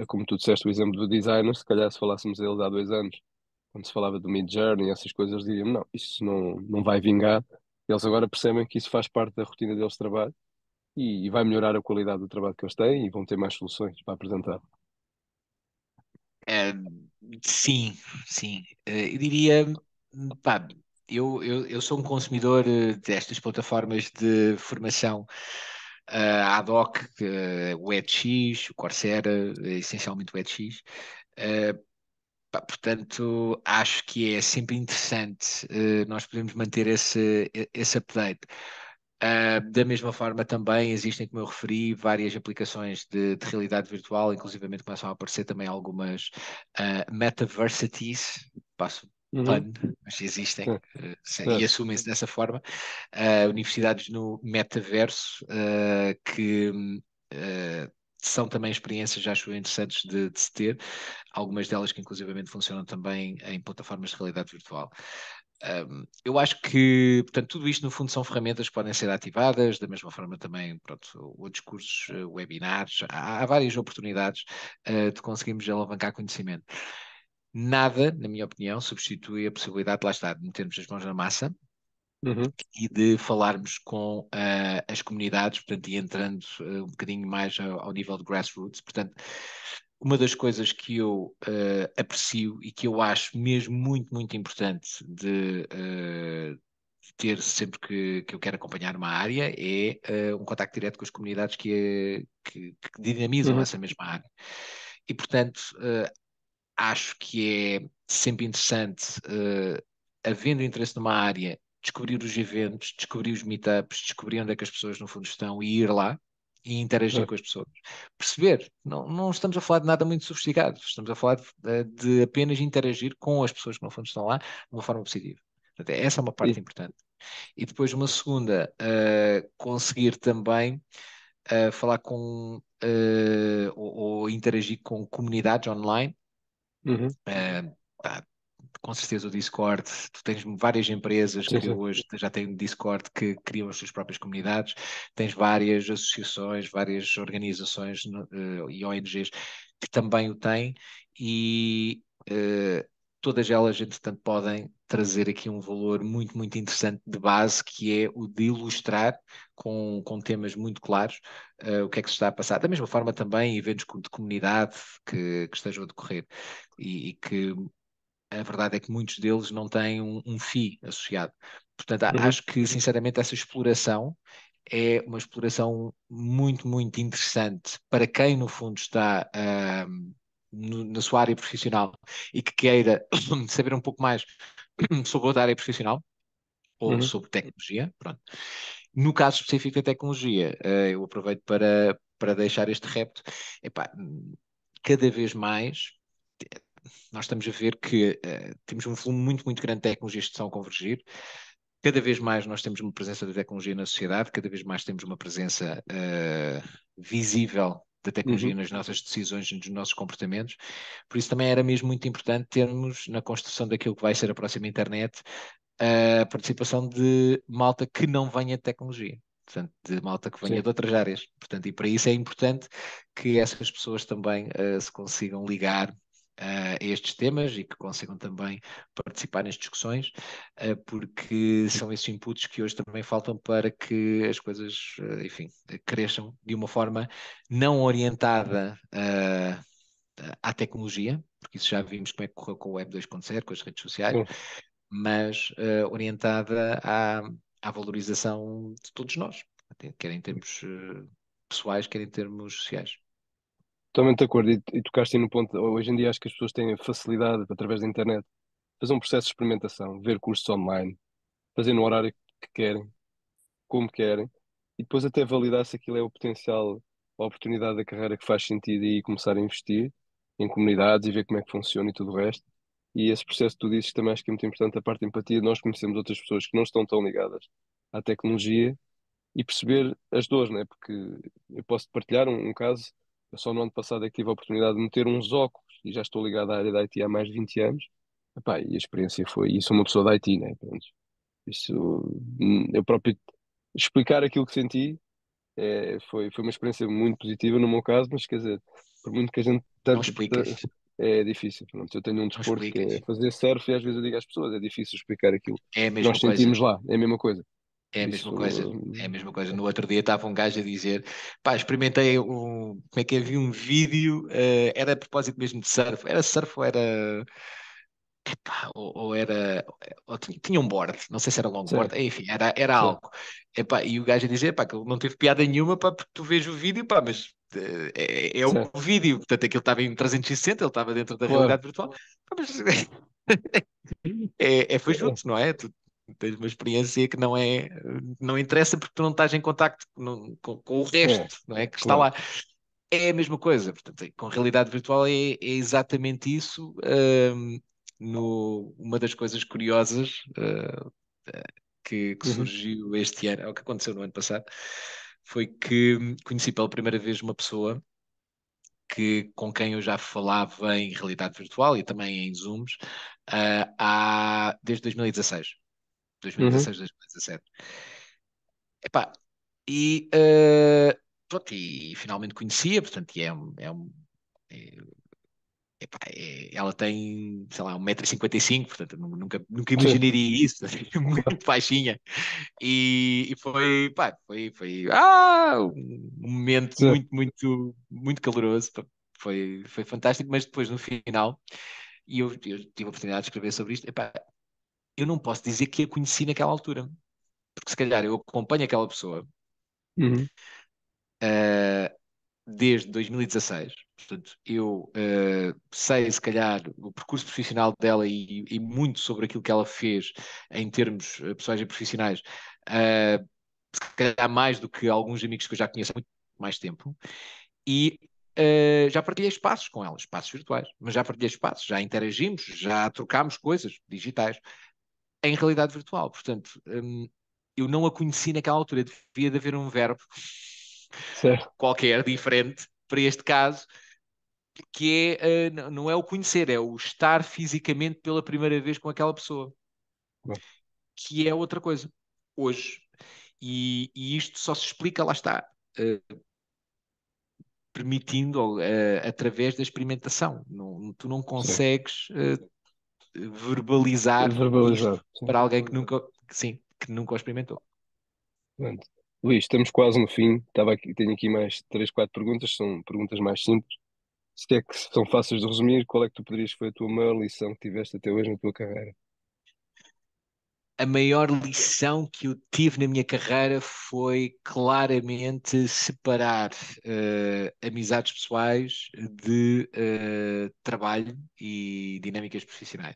como tu disseste, o exemplo do designer, se calhar se falássemos deles há 2 anos, quando se falava do Midjourney e essas coisas, diriam, não, isso não vai vingar. Eles agora percebem que isso faz parte da rotina deles de trabalho e vai melhorar a qualidade do trabalho que eles têm e vão ter mais soluções para apresentar. Eh, sim, sim. Eu diria, pá, eu sou um consumidor destas plataformas de formação ad hoc, o edX, o Coursera, essencialmente o edX. Pá, portanto, acho que é sempre interessante nós podemos manter esse update. Da mesma forma, também existem, como eu referi, várias aplicações de realidade virtual, inclusivamente começam a aparecer também algumas metaversities, passo Uhum, pun, mas existem sim, e certo. assumem-se dessa forma, universidades no metaverso que são também experiências, já acho interessantes de se ter, algumas delas que inclusivamente funcionam também em plataformas de realidade virtual. Eu acho que, portanto, tudo isto no fundo são ferramentas que podem ser ativadas, da mesma forma também, pronto, outros cursos, webinars, há várias oportunidades de conseguirmos alavancar conhecimento. Nada, na minha opinião, substitui a possibilidade, lá está, de metermos as mãos na massa Uhum, e de falarmos com as comunidades, portanto, e entrando um bocadinho mais ao nível de grassroots. Portanto, uma das coisas que eu aprecio e que eu acho mesmo muito, muito importante de ter sempre que eu quero acompanhar uma área é um contacto direto com as comunidades que dinamizam uhum, essa mesma área. E, portanto, acho que é sempre interessante, havendo interesse numa área, descobrir os eventos, descobrir os meetups, descobrir onde é que as pessoas no fundo estão e ir lá e interagir é, com as pessoas. Perceber, não estamos a falar de nada muito sofisticado, estamos a falar de apenas interagir com as pessoas que no fundo estão lá de uma forma positiva. Portanto, essa é uma parte e, importante. E depois uma segunda, conseguir também falar com ou interagir com comunidades online. uhum, Pá, com certeza o Discord, tu tens várias empresas sim, que sim. hoje já têm Discord que criam as suas próprias comunidades, tens várias associações, várias organizações e ONGs que também o têm e todas elas, entretanto, podem trazer aqui um valor muito, muito interessante de base, que é o de ilustrar com temas muito claros o que é que se está a passar. Da mesma forma também eventos de comunidade que estejam a decorrer e que a verdade é que muitos deles não têm um FII associado. Portanto, Uhum, acho que, sinceramente, essa exploração é uma exploração muito, muito interessante para quem, no fundo, está na sua área profissional e que queira saber um pouco mais sobre outra área profissional ou Uhum. sobre tecnologia. Pronto. No caso específico da tecnologia, eu aproveito para deixar este repto. Epá, cada vez mais nós estamos a ver que temos um volume muito, muito grande de tecnologias que estão a convergir. Cada vez mais nós temos uma presença da tecnologia na sociedade, cada vez mais temos uma presença visível da tecnologia Uhum. nas nossas decisões, nos nossos comportamentos. Por isso também era mesmo muito importante termos, na construção daquilo que vai ser a próxima internet, a participação de malta que não venha de tecnologia. Portanto, de malta que venha Sim. de outras áreas. Portanto, e para isso é importante que essas pessoas também se consigam ligar a estes temas e que consigam também participar nas discussões, porque são esses inputs que hoje também faltam para que as coisas, enfim, cresçam de uma forma não orientada à tecnologia, porque isso já vimos como é que correu com o Web 2.0, com as redes sociais, Sim. mas orientada à valorização de todos nós, quer em termos pessoais, quer em termos sociais. Totalmente de acordo. E tocaste aí no ponto, hoje em dia acho que as pessoas têm facilidade, através da internet, fazer um processo de experimentação, ver cursos online, fazer no horário que querem, como querem, e depois até validar se aquilo é o potencial, a oportunidade da carreira que faz sentido e começar a investir em comunidades e ver como é que funciona e tudo o resto. E esse processo que tu dizes também acho que é muito importante, a parte de empatia. Nós conhecemos outras pessoas que não estão tão ligadas à tecnologia e perceber as dores, né? Porque eu posso partilhar um caso. Eu só no ano passado é que tive a oportunidade de meter uns óculos e já estou ligado à área da IT há mais de 20 anos. Epá, e a experiência foi, e sou uma pessoa da IT, né? Pronto. Isso, eu próprio explicar aquilo que senti foi uma experiência muito positiva no meu caso, mas quer dizer, por muito que a gente Não tente, explicas, é difícil. Pronto, eu tenho um não desporto que é explicas. fazer surf e às vezes eu digo às pessoas, é difícil explicar aquilo É a que nós mesma coisa. sentimos lá, é a mesma coisa. É Por a mesma isso, coisa. É a mesma coisa. No outro dia estava um gajo a dizer, pá, experimentei um, como é que é, vi um vídeo, era a propósito mesmo de surf. Era surf ou era, epá, ou era, ou tinha um board, não sei se era longboard, certo, enfim, era certo, algo. Epá, e o gajo a dizer, pá, que ele não teve piada nenhuma, pá, porque tu vês o vídeo, pá, mas é o certo, vídeo, portanto aquilo estava em 360, ele estava dentro da claro. realidade virtual. Pá, mas foi É, junto, não é? Tu tens uma experiência que não interessa porque tu não estás em contacto com o é, resto, não é? Que está claro. lá. É a mesma coisa, portanto, com realidade virtual é exatamente isso. Uma das coisas curiosas que Uhum, surgiu este ano, é o que aconteceu no ano passado, foi que conheci pela primeira vez uma pessoa com quem eu já falava em realidade virtual e também em Zooms desde 2016. uhum, 2016, 2017. Epá, pronto, e finalmente conhecia, portanto, é- epá, ela tem, sei lá, 1,55 m, portanto, eu nunca sim, imaginaria isso, claro, muito baixinha. E foi, pá, foi um momento sim, muito, muito, muito caloroso, pá. Foi fantástico, mas depois no final, e eu tive a oportunidade de escrever sobre isto, epá, eu não posso dizer que a conheci naquela altura, porque se calhar eu acompanho aquela pessoa uhum, uh, desde 2016. Portanto, eu sei, se calhar, o percurso profissional dela e muito sobre aquilo que ela fez em termos pessoais e profissionais, se calhar mais do que alguns amigos que eu já conheço há muito mais tempo. E já partilhei espaços com ela, espaços virtuais, mas já partilhei espaços, já interagimos, já trocámos coisas digitais em realidade virtual. Portanto, eu não a conheci naquela altura. Devia de haver um verbo certo, qualquer diferente para este caso, que não é o conhecer, é o estar fisicamente pela primeira vez com aquela pessoa, claro, que é outra coisa, hoje. E isto só se explica, lá está, permitindo, através da experimentação. Tu não sim. consegues verbalizar isto Verbalizar, sim. para alguém que nunca o experimentou. Pronto. Luís, estamos quase no fim. Tenho aqui mais três, quatro perguntas, são perguntas mais simples. Se é que são fáceis de resumir, qual é que tu poderias que foi a tua maior lição que tiveste até hoje na tua carreira? a maior lição que eu tive na minha carreira foi claramente separar amizades pessoais de trabalho e dinâmicas profissionais.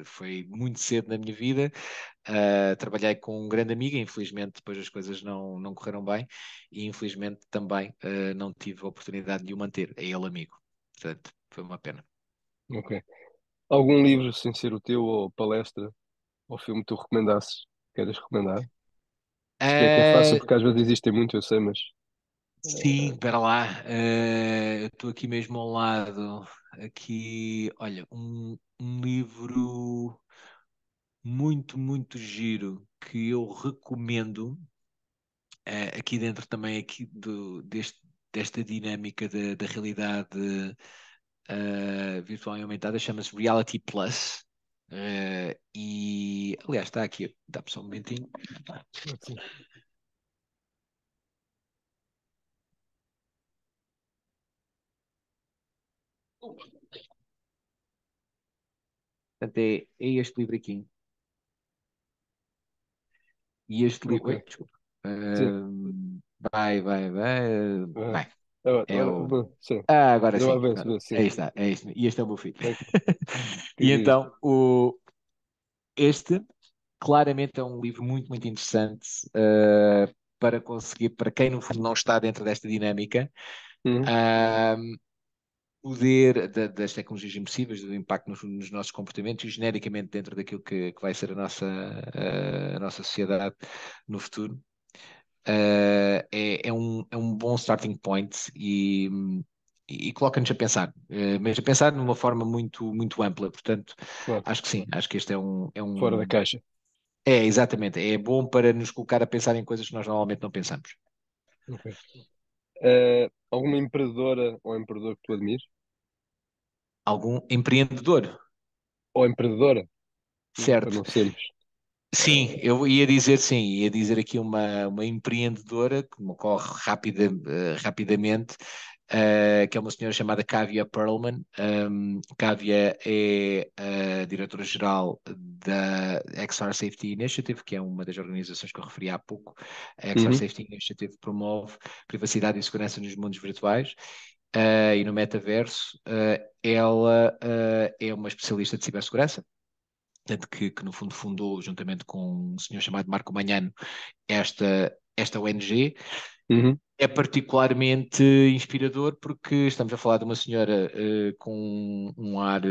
Foi muito cedo na minha vida. Trabalhei com um grande amigo, infelizmente depois as coisas não correram bem e infelizmente também não tive a oportunidade de o manter, é ele amigo. Portanto, foi uma pena. Ok. Algum livro sem ser o teu, ou palestra, ou filme que tu recomendasses, queiras recomendar? Se é que é fácil, Ah, porque às vezes existem muito, eu sei, mas. sim, espera lá. Eu estou aqui mesmo ao lado. Aqui, olha, um livro muito, muito giro que eu recomendo. Aqui dentro também aqui desta dinâmica da realidade virtual e aumentada, chama-se Reality Plus. E, aliás, está aqui, dá-me só um momentinho. Sim. Portanto, é este livro aqui. E este livro. Oi, Ok. desculpa. Sim. Ah, Vai. É ora, o. bom, sim. Agora Deu sim. avanço, deu, sim. Aí está, é isto. E este é o meu filho. Bem, que E giro. então, este claramente é um livro muito, muito interessante para conseguir, para quem no fundo não está dentro desta dinâmica, Uhum, uh, poder das tecnologias imersivas, do impacto nos nossos comportamentos e genericamente dentro daquilo que vai ser a nossa sociedade no futuro. É um bom starting point e coloca-nos a pensar, mas a pensar de uma forma muito, muito ampla. Portanto, claro. acho que sim, acho que este Fora da caixa. exatamente, é bom para nos colocar a pensar em coisas que nós normalmente não pensamos. Ok. Alguma empreendedora ou empreendedor que tu admires? Algum empreendedor, Ou empreendedora? Para certo? não sermos. Sim, eu ia dizer sim, ia dizer aqui uma empreendedora que me ocorre rapidamente, que é uma senhora chamada Kavya Perlman. Kavya é a diretora-geral da XR Safety Initiative, que é uma das organizações que eu referi há pouco. A XR Uhum, Safety Initiative promove privacidade e segurança nos mundos virtuais. E no metaverso, ela é uma especialista de cibersegurança, tanto que no fundo fundou, juntamente com um senhor chamado Marco Magnano, esta ONG. uhum, É particularmente inspirador porque estamos a falar de uma senhora com um ar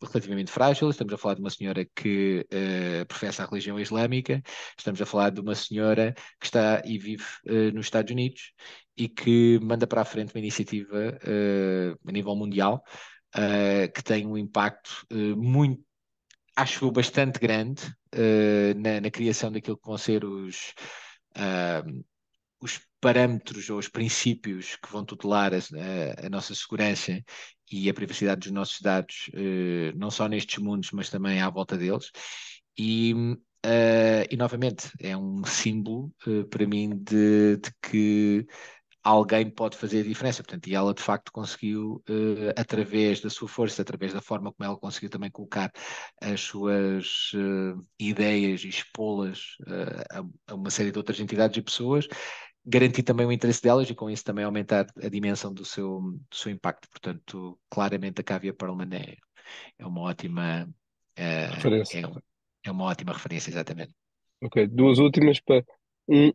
relativamente frágil, estamos a falar de uma senhora que professa a religião islâmica, estamos a falar de uma senhora que está e vive nos Estados Unidos e que manda para a frente uma iniciativa a nível mundial que tem um impacto muito, acho eu, bastante grande na criação daquilo que vão ser os parâmetros ou os princípios que vão tutelar a nossa segurança e a privacidade dos nossos dados, não só nestes mundos, mas também à volta deles. E, e novamente, é um símbolo para mim de que alguém pode fazer a diferença. Portanto, e ela de facto conseguiu, através da sua força, através da forma como ela conseguiu também colocar as suas ideias e expô-las a uma série de outras entidades e pessoas, garantir também o interesse delas e com isso também aumentar a dimensão do seu impacto. Portanto, claramente a Kavya Perlman é uma ótima, eh, referência. é, é uma ótima referência, exatamente. Ok, duas últimas para. Um,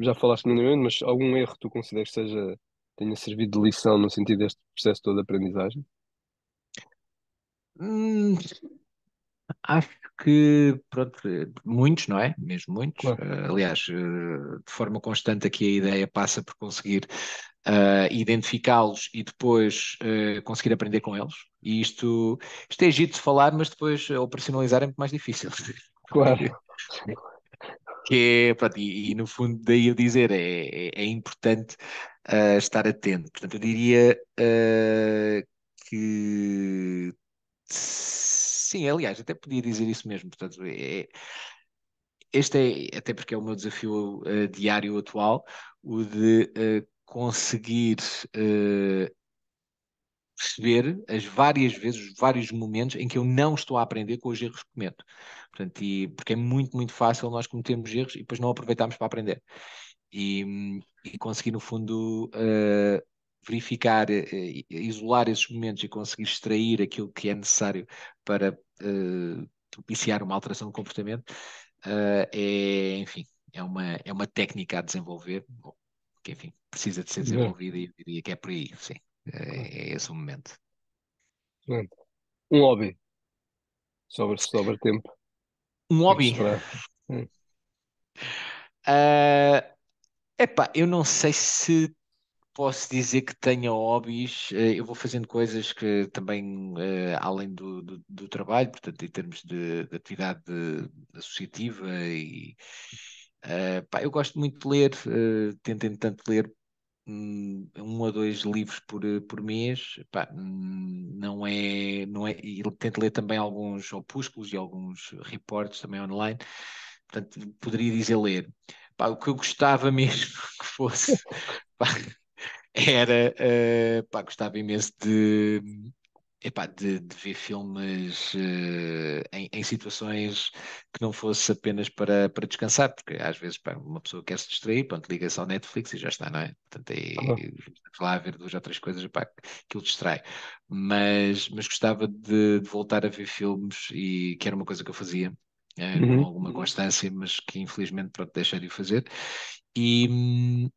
já falaste minimamente, mas algum erro que tu consideres que tenha servido de lição no sentido deste processo todo de aprendizagem? Hum, Acho que, pronto, muitos, não é? Mesmo muitos. Claro, Aliás, de forma constante aqui a ideia passa por conseguir identificá-los e depois conseguir aprender com eles. E isto é giro de falar, mas depois operacionalizar é muito mais difícil. Porque, claro. pronto, e no fundo daí eu dizer, é importante estar atento. Portanto, eu diria que sim, aliás, até podia dizer isso mesmo. Portanto, este é, até porque é o meu desafio diário atual, o de conseguir perceber as várias vezes, os vários momentos em que eu não estou a aprender com os erros que cometo. Portanto, porque é muito, muito fácil nós cometermos erros e depois não aproveitarmos para aprender. E conseguir, no fundo, verificar, isolar esses momentos e conseguir extrair aquilo que é necessário para propiciar uma alteração de comportamento, enfim, é uma técnica a desenvolver, que, enfim, precisa de ser Bem, desenvolvida e eu diria que é por aí, sim. claro. É esse o momento. Excelente. Um hobby, sobra tempo. O Um que é que hobby. esperar? Hum. Ah, epá, eu não sei se posso dizer que tenho hobbies. Eu vou fazendo coisas que também, além do trabalho, portanto, em termos de atividade associativa pá, eu gosto muito de ler, tento, entretanto, ler um ou dois livros por mês. Pá, não é, e tento ler também alguns opúsculos e alguns reportes também online. Portanto, poderia dizer ler. Pá, o que eu gostava mesmo que fosse, pá, era, pá, gostava imenso de ver filmes em situações que não fosse apenas para descansar, porque às vezes, pá, uma pessoa quer se distrair, pronto, liga só ao Netflix e já está, não é? Portanto, Ah, lá a ver duas ou três coisas, pá, aquilo distrai. Mas gostava de voltar a ver filmes e que era uma coisa que eu fazia. Com uhum. alguma constância, mas que infelizmente pronto, deixei de o fazer. E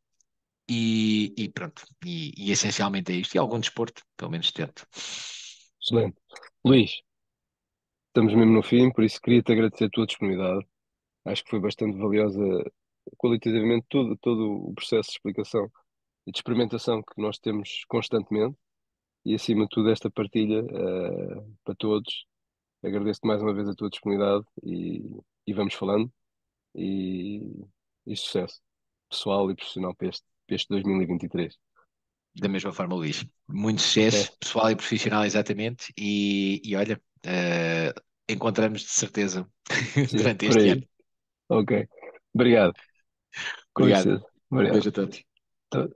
pronto, e essencialmente é isto. E algum desporto, pelo menos tento. Excelente. Luís, estamos mesmo no fim, por isso queria-te agradecer a tua disponibilidade. Acho que foi bastante valiosa qualitativamente todo o processo de explicação e de experimentação que nós temos constantemente e acima de tudo esta partilha para todos. Agradeço-te mais uma vez a tua disponibilidade e vamos falando e, e sucesso pessoal e profissional para este 2023. Da mesma forma, Luís. Muito Ok? sucesso, pessoal e profissional, exatamente. E olha, encontramos de certeza Sim, durante por este ano. aí. Ok. Obrigado. Com Obrigado. licença. Obrigado. Beijo a todos. Tá-